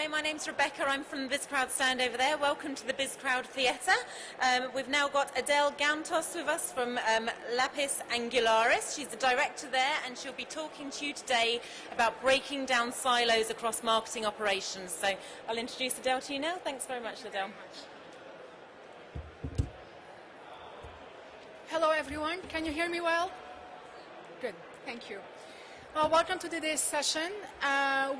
Hi, my name's Rebecca. I'm from the BizCrowd stand over there. Welcome to the BizCrowd Theatre. We've now got Adele Ghantous with us from Lapis Angularis. She's the director there, and she'll be talking to you today about breaking down silos across marketing operations. So I'll introduce Adele to you now. Thanks very much, Adele. Hello, everyone. Can you hear me well? Good. Thank you. Well, welcome to today's session.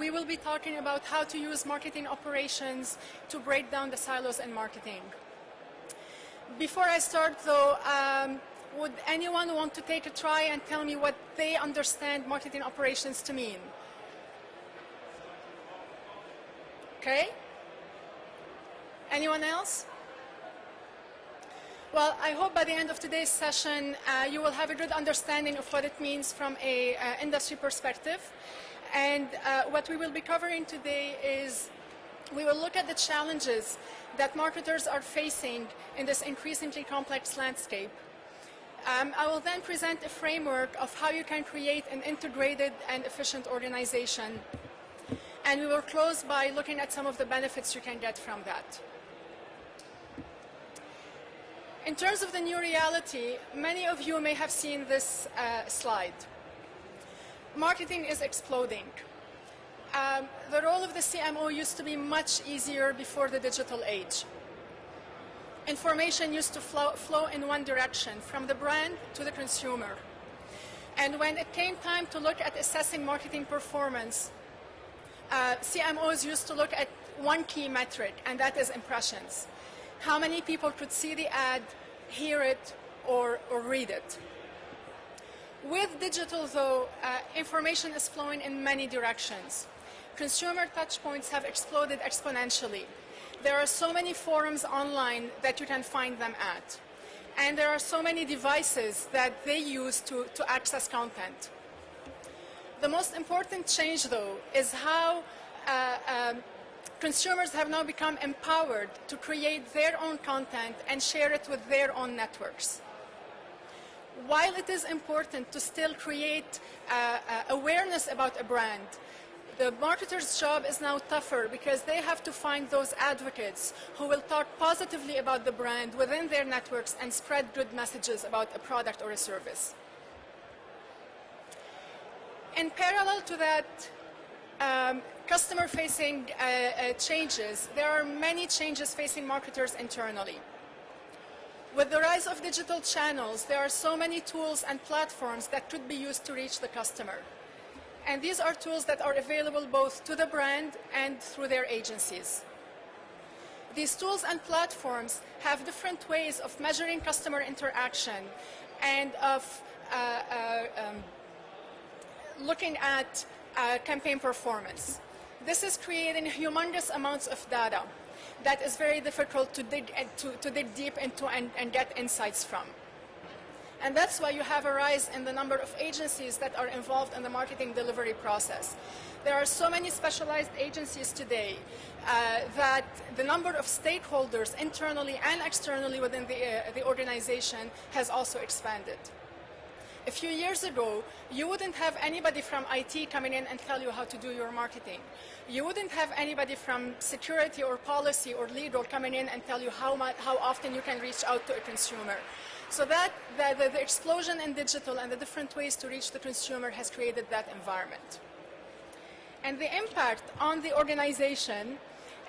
We will be talking about how to use marketing operations to break down the silos in marketing. Before I start, though, would anyone want to take a try and tell me what they understand marketing operations to mean? Okay. Anyone else? Well, I hope by the end of today's session, you will have a good understanding of what it means from an industry perspective. And what we will be covering today is we will look at the challenges that marketers are facing in this increasingly complex landscape. I will then present a framework of how you can create an integrated and efficient organization. And we will close by looking at some of the benefits you can get from that. In terms of the new reality, many of you may have seen this slide. Marketing is exploding. The role of the CMO used to be much easier before the digital age. Information used to flow in one direction, from the brand to the consumer. And when it came time to look at assessing marketing performance, CMOs used to look at one key metric, and that is impressions. How many people could see the ad, hear it, or read it. With digital, though, information is flowing in many directions. Consumer touchpoints have exploded exponentially. There are so many forums online that you can find them at. And there are so many devices that they use to access content. The most important change, though, is how consumers have now become empowered to create their own content and share it with their own networks. While it is important to still create awareness about a brand, the marketer's job is now tougher because they have to find those advocates who will talk positively about the brand within their networks and spread good messages about a product or a service. In parallel to that, customer-facing changes, there are many changes facing marketers internally. With the rise of digital channels, there are so many tools and platforms that could be used to reach the customer. And these are tools that are available both to the brand and through their agencies. These tools and platforms have different ways of measuring customer interaction and of looking at campaign performance. This is creating humongous amounts of data that is very difficult to dig deep into and get insights from. And that's why you have a rise in the number of agencies that are involved in the marketing delivery process. There are so many specialized agencies today that the number of stakeholders internally and externally within the organization has also expanded. A few years ago, you wouldn't have anybody from IT coming in and tell you how to do your marketing. You wouldn't have anybody from security or policy or legal coming in and tell you how often you can reach out to a consumer. So that the explosion in digital and the different ways to reach the consumer has created that environment. And the impact on the organization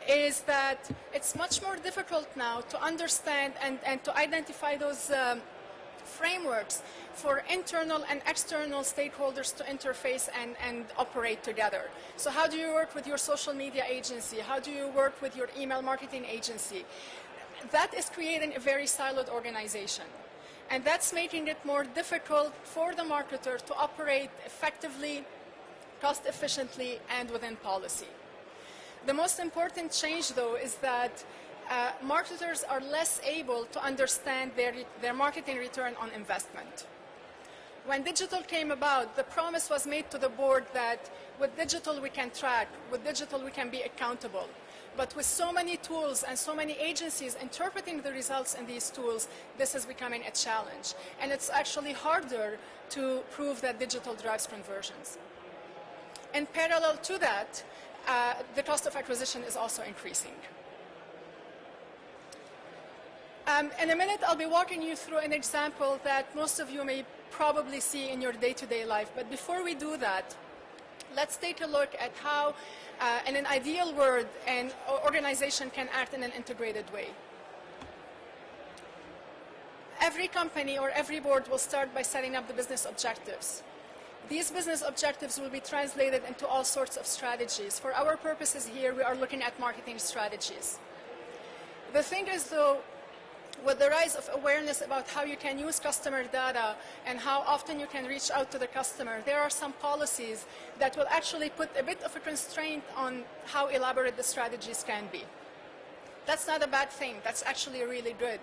is that it's much more difficult now to understand and to identify those frameworks for internal and external stakeholders to interface and operate together. So how do you work with your social media agency? How do you work with your email marketing agency? That is creating a very siloed organization. And that's making it more difficult for the marketer to operate effectively, cost efficiently, and within policy. The most important change, though, is that marketers are less able to understand their marketing return on investment. When digital came about, the promise was made to the board that with digital we can track, with digital we can be accountable. But with so many tools and so many agencies interpreting the results in these tools, this is becoming a challenge. And it's actually harder to prove that digital drives conversions. In parallel to that, the cost of acquisition is also increasing. In a minute, I'll be walking you through an example that most of you may probably see in your day-to-day life. But before we do that, let's take a look at how, in an ideal world, an organization can act in an integrated way. Every company or every board will start by setting up the business objectives. These business objectives will be translated into all sorts of strategies. For our purposes here, we are looking at marketing strategies. The thing is, though, with the rise of awareness about how you can use customer data and how often you can reach out to the customer, there are some policies that will actually put a bit of a constraint on how elaborate the strategies can be. That's not a bad thing. That's actually really good.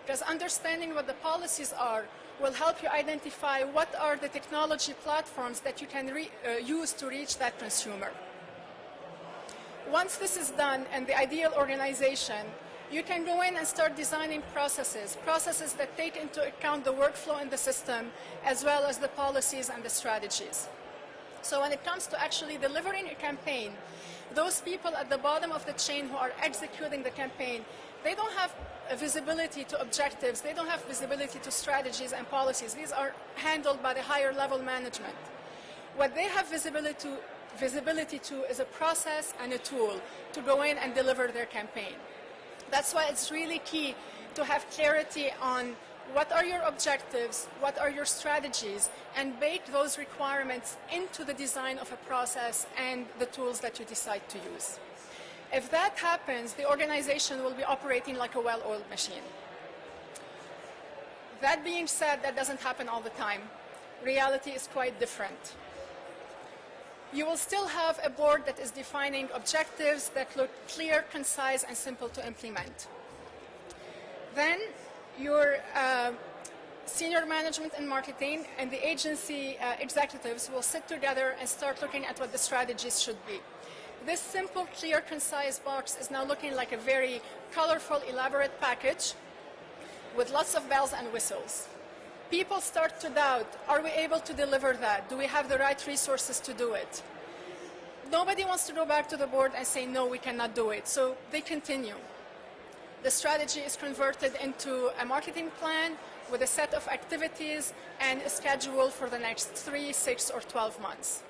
Because understanding what the policies are will help you identify what are the technology platforms that you can use to reach that consumer. Once this is done and the ideal organization, you can go in and start designing processes that take into account the workflow in the system as well as the policies and the strategies. So when it comes to actually delivering a campaign, those people at the bottom of the chain who are executing the campaign, they don't have a visibility to objectives, they don't have visibility to strategies and policies. These are handled by the higher level management. What they have visibility to is a process and a tool to go in and deliver their campaign. That's why it's really key to have clarity on what are your objectives, what are your strategies, and bake those requirements into the design of a process and the tools that you decide to use. If that happens, the organization will be operating like a well-oiled machine. That being said, that doesn't happen all the time. Reality is quite different. You will still have a board that is defining objectives that look clear, concise, and simple to implement. Then your senior management and marketing and the agency executives will sit together and start looking at what the strategies should be. This simple, clear, concise box is now looking like a very colorful, elaborate package with lots of bells and whistles. People start to doubt, are we able to deliver that? Do we have the right resources to do it? Nobody wants to go back to the board and say, no, we cannot do it. So they continue. The strategy is converted into a marketing plan with a set of activities and a schedule for the next 3, 6, or 12 months.